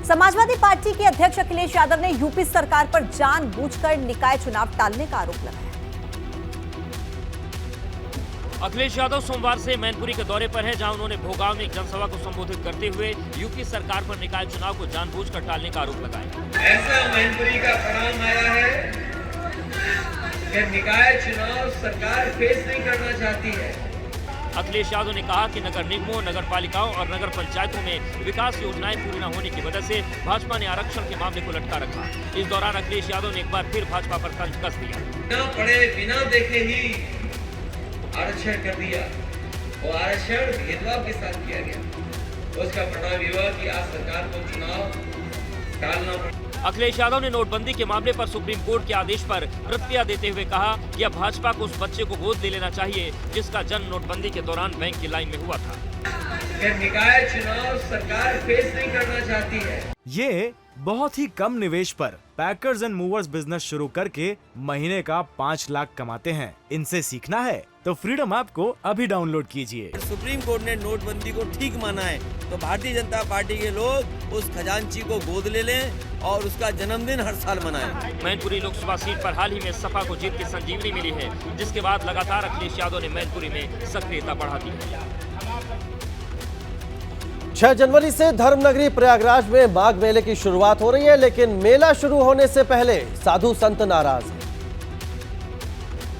Samajwadi party के अध्यक्ष अखिलेश यादव ने यूपी सरकार पर जानबूझकर निकाय चुनाव टालने का आरोप लगाया। अखिलेश यादव सोमवार से मैनपुरी के दौरे पर है, जहां उन्होंने भोगांव में एक जनसभा को संबोधित करते हुए यूपी सरकार पर निकाय चुनाव को जानबूझकर टालने का आरोप लगाया। ऐसा मैनपुरी का परिणाम आया है कि निकाय चुनाव सरकार फेस नहीं करना चाहती है। अखिलेश यादव ने कहा कि नगर निगमों, नगर पालिकाओं और नगर पंचायतों में विकास योजनाएं पूरी न होने की वजह से भाजपा ने आरक्षण के मामले को लटका रखा। इस दौरान अखिलेश यादव ने एक बार फिर भाजपा पर तंज कस दिया। बिना पढ़े बिना देखे ही आरक्षण कर दिया और आरक्षण भेदभाव के साथ किया गया। उसका परिणाम ये हुआ कि आज सरकार को चुनाव टालना पड़ा। अखिलेश यादव ने नोटबंदी के मामले पर सुप्रीम कोर्ट के आदेश पर प्रतिक्रिया देते हुए कहा कि अब भाजपा को उस बच्चे को गोद ले लेना चाहिए जिसका जन्म नोटबंदी के दौरान बैंक की लाइन में हुआ था। निकाय चुनाव सरकार फेस नहीं करना चाहती है। ये बहुत ही कम निवेश पर पैकर्स एंड मूवर्स बिजनेस शुरू करके महीने का 5 लाख कमाते हैं। इनसे सीखना है तो फ्रीडम ऐप को अभी डाउनलोड कीजिए। सुप्रीम कोर्ट ने नोटबंदी को ठीक माना है तो भारतीय जनता पार्टी के लोग उस खजांची को गोद ले लें और उसका जन्मदिन हर साल मनाएं। मैनपुरी लोकसभा सीट पर हाल ही में सपा को जीत की संजीवनी मिली है, जिसके बाद लगातार अखिलेश यादव ने मैनपुरी में सक्रियता बढ़ा दी है। 6 जनवरी से धर्मनगरी प्रयागराज में माघ मेले की शुरुआत हो रही है, लेकिन मेला शुरू होने से पहले साधु संत नाराज हैं।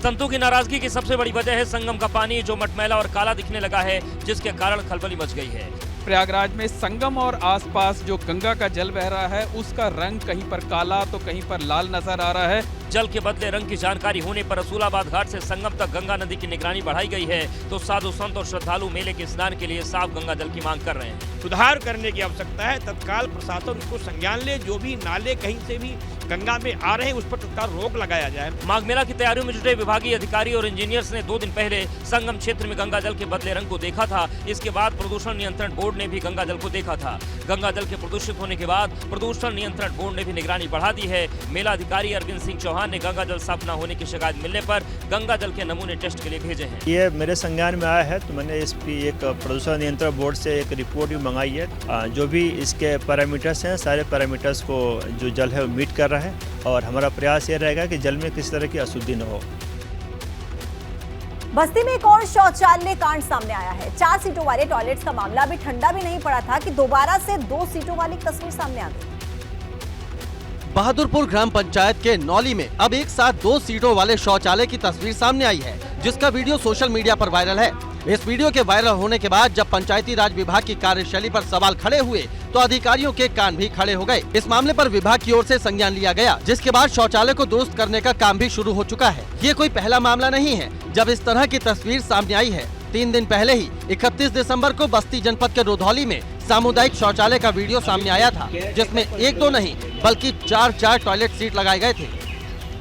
संतों की नाराजगी की सबसे बड़ी वजह है संगम का पानी, जो मटमैला और काला दिखने लगा है, जिसके कारण खलबली मच गई है। प्रयागराज में संगम और आसपास जो गंगा का जल बह रहा है उसका रंग कहीं पर काला तो कहीं पर लाल नजर आ रहा है। जल के बदले रंग की जानकारी होने पर रसूलाबाद घाट से संगम तक गंगा नदी की निगरानी बढ़ाई गई है, तो साधु संत और श्रद्धालु मेले के स्नान के लिए साफ गंगा जल की मांग कर रहे हैं। सुधार करने की आवश्यकता है। तत्काल प्रशासन उसको संज्ञान ले, जो भी नाले कहीं से भी गंगा में आ रहे हैं उस पर तत्काल रोक लगाया जाए। माघ मेला की तैयारियों में जुटे विभागीय अधिकारी और इंजीनियर्स ने 2 दिन पहले संगम क्षेत्र में गंगा जल के बदले रंग को देखा था। इसके बाद प्रदूषण नियंत्रण बोर्ड ने भी गंगा जल को देखा था। गंगा जल के प्रदूषित होने के बाद प्रदूषण नियंत्रण बोर्ड ने भी निगरानी बढ़ा दी है। मेला अधिकारी अरविंद सिंह चौहान ने गंगा जल साफ न होने की शिकायत मिलने पर गंगा जल के नमूने टेस्ट के लिए भेजे हैं। ये मेरे संज्ञान में आया है तो मैंने इस पे एक प्रदूषण नियंत्रण बोर्ड से एक रिपोर्ट भी मंगाई है। जो भी इसके पैरामीटर्स हैं, सारे पैरामीटर्स को जो जल है वो मीट कर रहा है और हमारा प्रयास ये रहेगा कि जल में किसी तरह की अशुद्धि न हो। बस्ती में एक और शौचालय कांड सामने आया है। 4 सीटों वाले टॉयलेट्स का मामला अभी ठंडा भी नहीं पड़ा था कि दोबारा से 2 सीटों वाली तस्वीर सामने आ गई। बहादुरपुर ग्राम पंचायत के नौली में अब एक साथ 2 सीटों वाले शौचालय की तस्वीर सामने आई है, जिसका वीडियो सोशल मीडिया पर वायरल है। इस वीडियो के वायरल होने के बाद जब पंचायती राज विभाग की कार्यशैली पर सवाल खड़े हुए तो अधिकारियों के कान भी खड़े हो गए। इस मामले पर विभाग की ओर से संज्ञान लिया गया, जिसके बाद शौचालय को दुरुस्त करने का काम भी शुरू हो चुका है। ये कोई पहला मामला नहीं है जब इस तरह की तस्वीर सामने आई है। 3 दिन पहले ही 31 दिसंबर को बस्ती जनपद के रुधौली में सामुदायिक शौचालय का वीडियो सामने आया था, जिसमें 1-2 नहीं बल्कि 4-4 टॉयलेट सीट लगाए गए थे।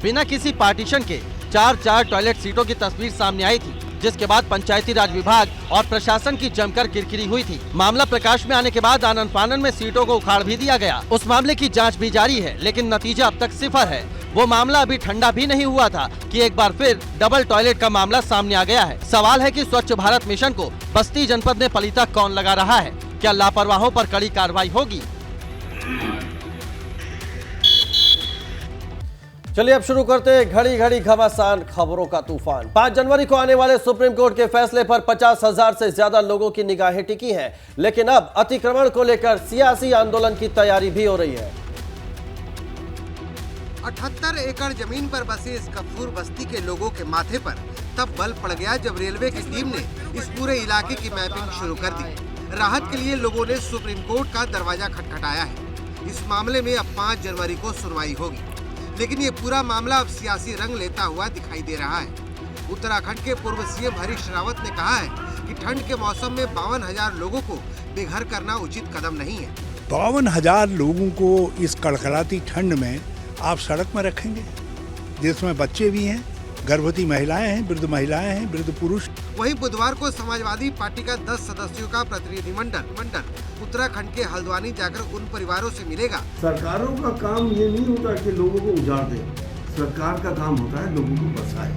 बिना किसी पार्टीशन के 4-4 टॉयलेट सीटों की तस्वीर सामने आई थी, जिसके बाद पंचायती राज विभाग और प्रशासन की जमकर किरकिरी हुई थी। मामला प्रकाश में आने के बाद आनन फानन में सीटों को उखाड़ भी दिया गया। उस मामले की जांच भी जारी है, लेकिन नतीजा अब तक 0 है। वो मामला अभी ठंडा भी नहीं हुआ था कि एक बार फिर डबल टॉयलेट का मामला सामने आ गया है। सवाल है कि स्वच्छ भारत मिशन को बस्ती जनपद में पलीता कौन लगा रहा है? क्या लापरवाहों पर कड़ी कार्रवाई होगी? चलिए अब शुरू करते हैं घड़ी घड़ी घमासान खबरों का तूफान। 5 जनवरी को आने वाले सुप्रीम कोर्ट के फैसले पर 50,000 से ज्यादा लोगों की निगाहें टिकी हैं, लेकिन अब अतिक्रमण को लेकर सियासी आंदोलन की तैयारी भी हो रही है। 78 एकड़ जमीन पर बसे इस कफूर बस्ती के लोगों के माथे पर तब बल पड़ गया जब रेलवे की टीम ने इस पूरे इलाके की मैपिंग शुरू कर दी। राहत के लिए लोगों ने सुप्रीम कोर्ट का दरवाजा खटखटाया है। इस मामले में अब 5 जनवरी को सुनवाई होगी, लेकिन ये पूरा मामला अब सियासी रंग लेता हुआ दिखाई दे रहा है। उत्तराखंड के पूर्व सीएम हरीश रावत ने कहा है कि ठंड के मौसम में 52,000 लोगों को बेघर करना उचित कदम नहीं है। 52,000 लोगों को इस कड़कड़ाती ठंड में आप सड़क में रखेंगे, जिसमें बच्चे भी हैं, गर्भवती महिलाएं हैं, वृद्ध महिलाएं हैं, वृद्ध पुरुष। वहीं बुधवार को समाजवादी पार्टी का 10 सदस्यों का प्रतिनिधिमंडल उत्तराखंड के हल्द्वानी जाकर उन परिवारों से मिलेगा। सरकारों का काम ये नहीं होता कि लोगों को उजाड़ दे, सरकार का काम होता है लोगों को बसाए।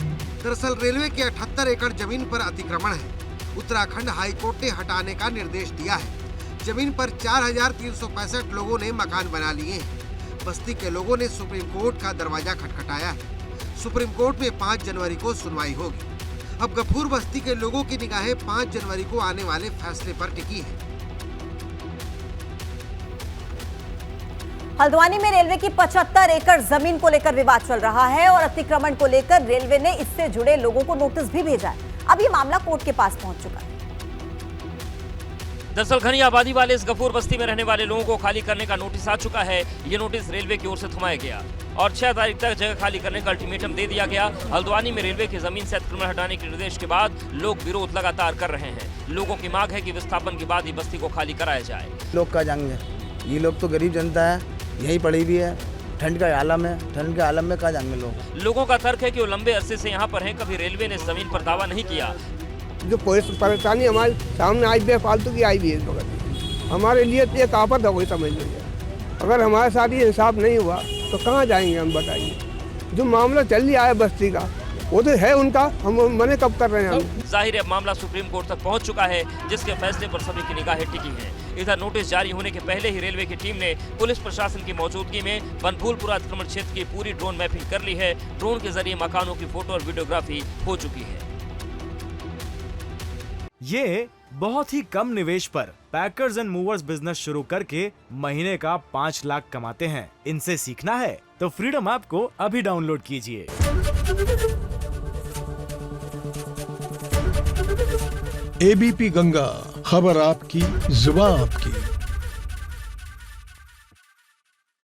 दरअसल रेलवे के 78 एकड़ जमीन पर अतिक्रमण है। उत्तराखंड हाईकोर्ट ने हटाने का निर्देश दिया है। जमीन पर 4,365 लोगों ने मकान बना लिए हैं। बस्ती के लोगों ने सुप्रीम कोर्ट का दरवाजा खटखटाया है। सुप्रीम कोर्ट में 5 जनवरी को सुनवाई होगी। अब गफूर बस्ती के लोगों की निगाहें 5 जनवरी को आने वाले फैसले पर टिकी है। हल्द्वानी में रेलवे की 75 एकड़ जमीन को लेकर विवाद चल रहा है और अतिक्रमण को लेकर रेलवे ने इससे जुड़े लोगों को नोटिस भी भेजा है। अब ये मामला कोर्ट के पास पहुंच चुका है। दरअसल घनी आबादी वाले इस गफूर बस्ती में रहने वाले लोगों को खाली करने का नोटिस आ चुका है। ये नोटिस रेलवे की ओर से थमाया गया और 6 तारीख तक जगह खाली करने का अल्टीमेटम दे दिया गया। हल्द्वानी में रेलवे की जमीन से अतिक्रमण हटाने के निर्देश के बाद लोग विरोध लगातार कर रहे हैं। लोगों की मांग है कि विस्थापन के बाद ही बस्ती को खाली कराया जाए। लोग का जंग है, ये लोग तो गरीब जनता है, यहीं पड़ी भी है, ठंड का आलम है, ठंड के आलम में का जाएंगे लोग। लोगों का तर्क है कि वो लंबे अरसे से यहाँ पर हैं, कभी रेलवे ने जमीन पर दावा नहीं किया। जो परेशानी हमारे सामने आई भी है, फालतू की आई भी है इस वक्त, हमारे लिए तो एक आफत है, वही समझ लीजिए। अगर हमारे साथ ये इंसाफ नहीं हुआ तो कहाँ जाएंगे हम, बताइए। जो मामला चल रहा है बस्ती का, वो तो है उनका, हम मने कब कर रहे हैं हम। जाहिर है मामला सुप्रीम कोर्ट तक पहुंच चुका है, जिसके फैसले पर सभी की निगाहें टिकी हैं। इधर नोटिस जारी होने के पहले ही रेलवे की टीम ने पुलिस प्रशासन की मौजूदगी में बनभूलपुरा अतिक्रमण क्षेत्र की पूरी ड्रोन मैपिंग कर ली है। ड्रोन के जरिए मकानों की फोटो और वीडियोग्राफी हो चुकी है। ये बहुत ही कम निवेश पर पैकर्स एंड मूवर्स बिजनेस शुरू करके महीने का 5 लाख कमाते हैं। इनसे सीखना है तो फ्रीडम ऐप को अभी डाउनलोड कीजिए। एबीपी गंगा, खबर आपकी, जुबान आपकी।